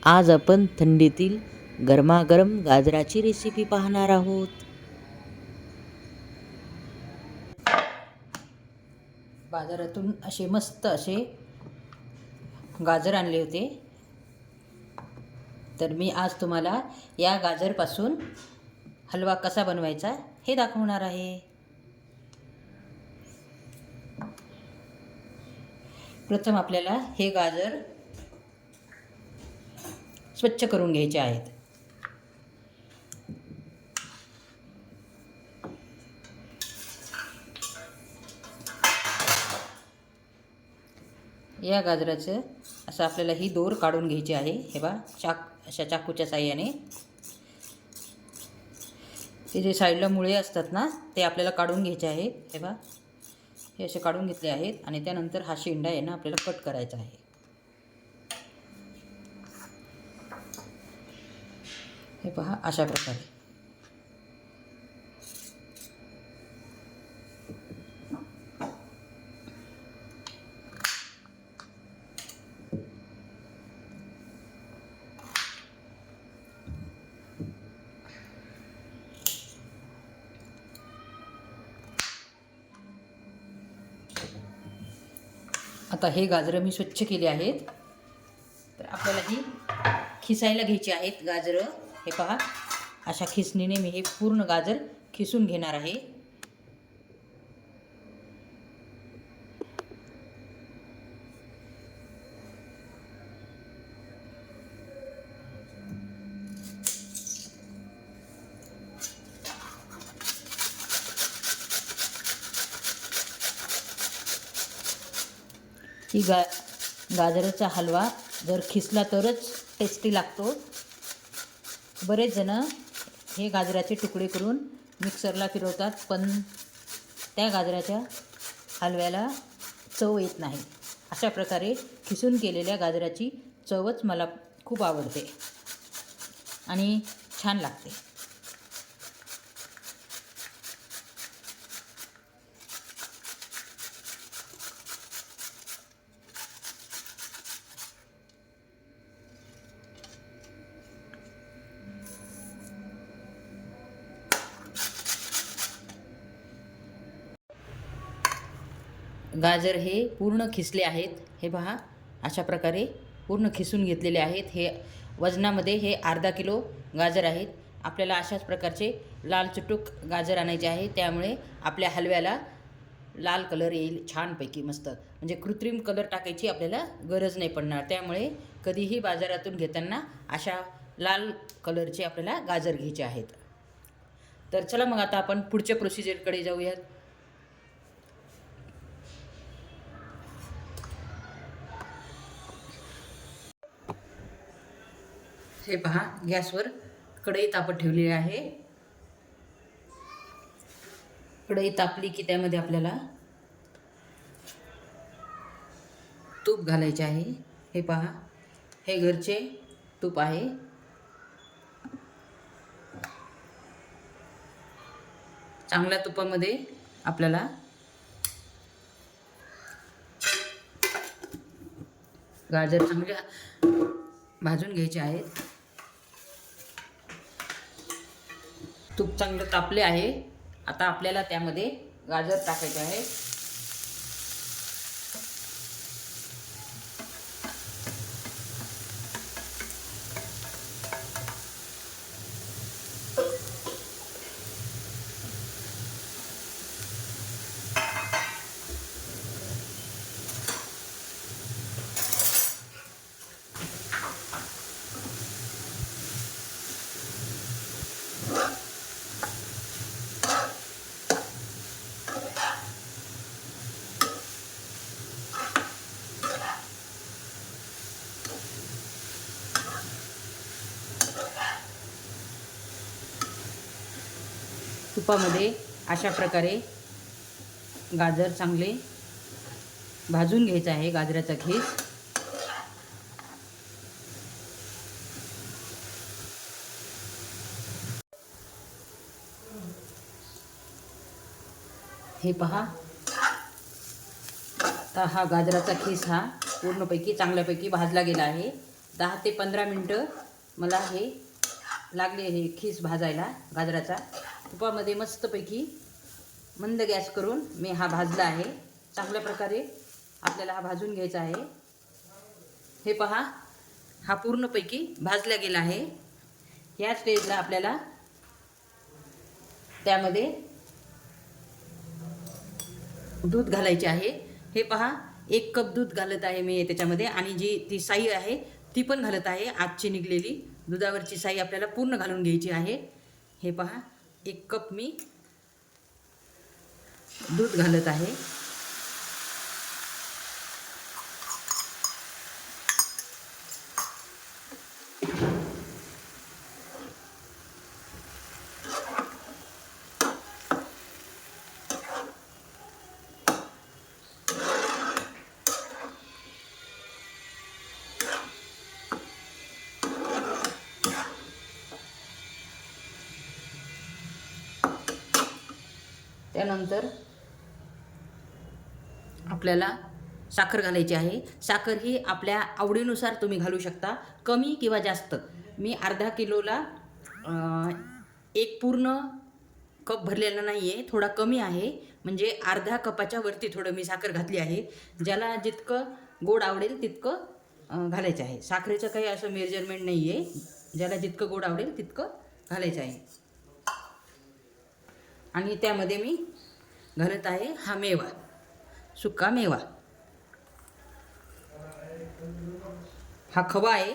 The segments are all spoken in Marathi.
आज आपण थंडीतील गरमागरम गाजराची रेसिपी पाहणार आहोत। बाजारातून असे मस्त असे गाजर आणले होते, तर मी आज तुम्हाला या गाजरपासून हलवा कसा बनवायचा हे दाखवणार आहे। प्रथम आपल्याला हे गाजर स्वच्छ करून घ्यायचे आहेत। या गाजराचं असं आपल्याला ही दोर काढून घ्यायची आहे। हे बा अशा चाकूच्या साहाय्याने हे जे साईडला मुळे असतात ना ते आपल्याला काढून घ्यायचे आहे। हे बा हे असे काढून घेतले आहेत आणि त्यानंतर हा शेंडा आहे ना आपल्याला कट करायचा आहे। हे पहा अशा प्रकारे। आता हे गाजरं मी स्वच्छ केले आहेत, तर आपल्याला ही खिसायला घ्यायची आहेत गाजरं। हे पहा अशा खिसणीने मी हे पूर्ण गाजर खिसून घेणार आहे। ही गाजराचा हलवा जर खिसला तरच टेस्टी लागतो। बरेच जण हे गाजराचे तुकडे करून मिक्सरला फिरवतात, पण त्या गाजराच्या हलव्याला चव येत नाही। अशा प्रकारे खिसून केलेल्या गाजराची चवच मला खूप आवडते आणि छान लागते। गाजर हे पूर्ण खिसले आहेत। हे पहा अशा प्रकारे पूर्ण खिसून घेतलेले आहेत। हे वजनामध्ये हे अर्धा किलो गाजर आहेत। आपल्याला अशाच प्रकारचे लाल चुटूक गाजर आणायचे आहे, त्यामुळे आपल्या हलव्याला लाल कलर येईल छानपैकी मस्त। म्हणजे कृत्रिम कलर टाकायची आपल्याला गरज नाही पडणार। त्यामुळे कधीही बाजारातून घेताना अशा लाल कलरचे आपल्याला गाजर घ्यायचे आहेत। तर चला मग आता आपण पुढच्या प्रोसिजरकडे जाऊयात। हे पहा गॅसवर कढई तापत ठेवली आहे। कढई तापली की त्यामध्ये आपल्याला तूप घालायचे आहे। हे पहा हे घरचे तूप आहे। चांगल्या तुपामध्ये आपल्याला गाजर चांगले भाजून घ्यायचे आहेत। तूप चांगलं तापले आहे। आता आपल्याला त्यामध्ये गाजर टाकायचे आहे। तुपामध्ये अशा प्रकारे गाजर चांगले भाजून घ्यायचं आहे। गाजराचा खीस हे पहा आता हा गाजराचा खीस हा पूर्णपैकी चांगल्यापैकी भाजला गेला आहे। 10 ते 15 मिनटं मला हे लागले हे खीस भाजायला गाजराचा. तुपामध्ये मस्तपैकी मंद गॅस करून मी हा भाजला आहे. चांगल्या प्रकारे आपल्याला हा भाजून घ्यायचा आहे. हे पहा, हा पूर्णपैकी भाजला गेला आहे. या स्टेजला आपल्याला त्यामध्ये दूध घालायचे आहे. हे पहा, 1 कप दूध घालत आहे मी त्याच्यामध्ये आणि जी ती साई आहे ती पण घालत आहे. आजची निघलेली दुधावरची साई आपल्याला पूर्ण घालून घ्यायची आहे. हे पहा, 1 कप मी दूध घालत आहे. त्यानंतर आपल्याला साखर घालायची आहे. साखर ही आपल्या आवडीनुसार तुम्ही घालू शकता, कमी किंवा जास्त. मी अर्धा किलोला 1 पूर्ण कप भरलेला नाही आहे, थोडा कमी आहे. म्हणजे अर्ध्या कपाच्या वरती थोडं मी साखर घातली आहे. ज्याला जितकं गोड आवडेल तितकं घालायचं आहे. साखरेचं काही असं मेजरमेंट नाही आहे, ज्याला जितकं गोड आवडेल तितकं घालायचं आहे. आणि त्यामध्ये मी घालत आहे हा मेवा, सुका मेवा. हा खवा आहे.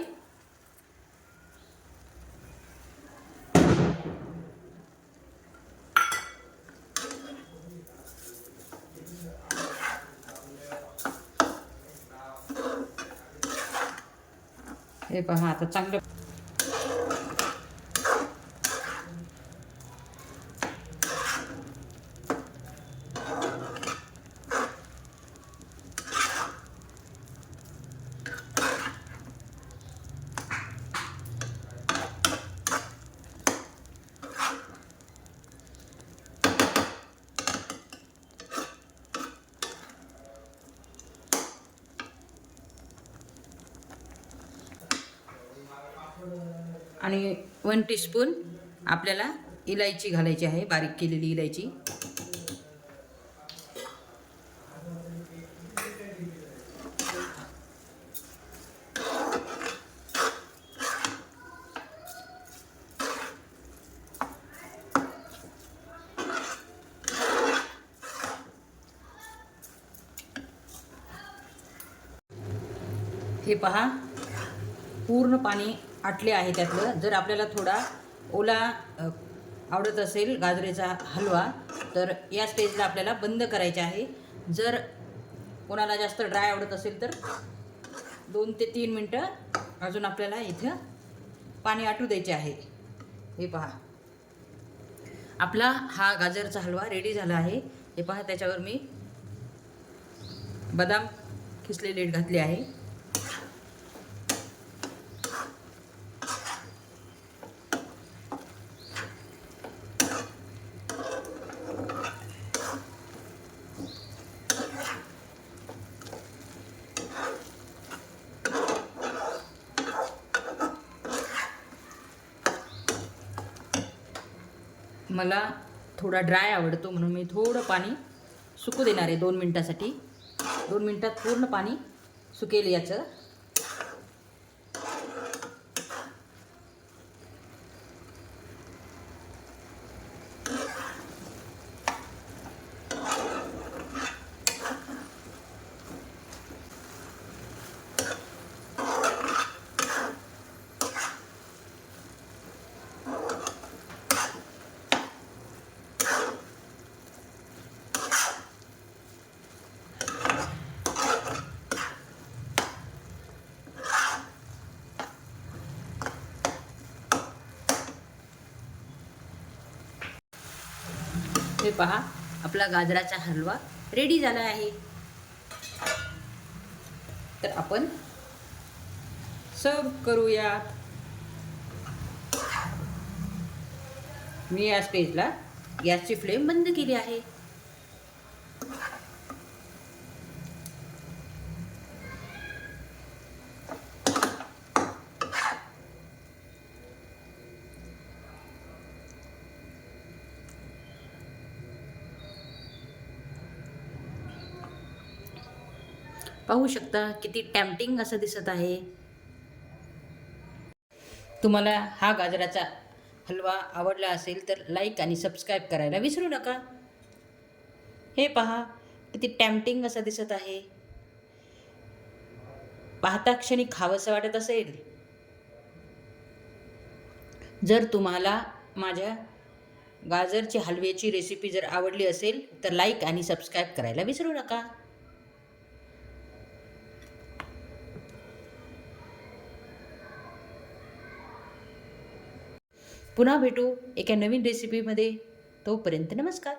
हे पहा, आता चांगलं आणि 1 टीस्पून आपल्याला इलायची घालायची आहे, बारीक केलेली इलायची. हे पहा, पूर्ण पाणी आटले आहे त्यातलं. जर आपल्याला थोडा ओला आवडत असेल गाजरेचा हलवा तर या स्टेजला आपल्याला बंद करायचे आहे. जर कोणाला जास्त ड्राय आवडत असेल तर 2 ते 3 मिनटं अजून आपल्याला इथं पाणी आटू द्यायचे आहे. हे पहा, आपला हा गाजरचा हलवा रेडी झाला आहे. हे पहा, त्याच्यावर मी बदाम खिसलेले घातले आहे. मला थोडा ड्राय आवडतो म्हणून मी थोडं पाणी सुकू देणार आहे 2 मिनटासाठी. 2 मिनटात पूर्ण पाणी सुकेल याचं. हे पहा, आपला गाजराचा हलवा रेडी झाला आहे. तर आपण सर्व करूया. मी या स्टेजला गॅसची फ्लेम बंद केली आहे. पाहू शकता किती टेम्पटिंग असं दिसत आहे. तुम्हाला हा गाजराचा हलवा आवडला असेल तर लाईक आणि सबस्क्राईब करायला विसरू नका. हे पहा किती टेम्पटिंग असं दिसत आहे. पाहता क्षणी खावंसं वाटत असेल. जर तुम्हाला माझ्या गाजरची हलव्याची रेसिपी जर आवडली असेल तर लाईक आणि सबस्क्राईब करायला विसरू नका. पुन्हा भेटू एका नवीन रेसिपीमध्ये. तोपर्यंत नमस्कार.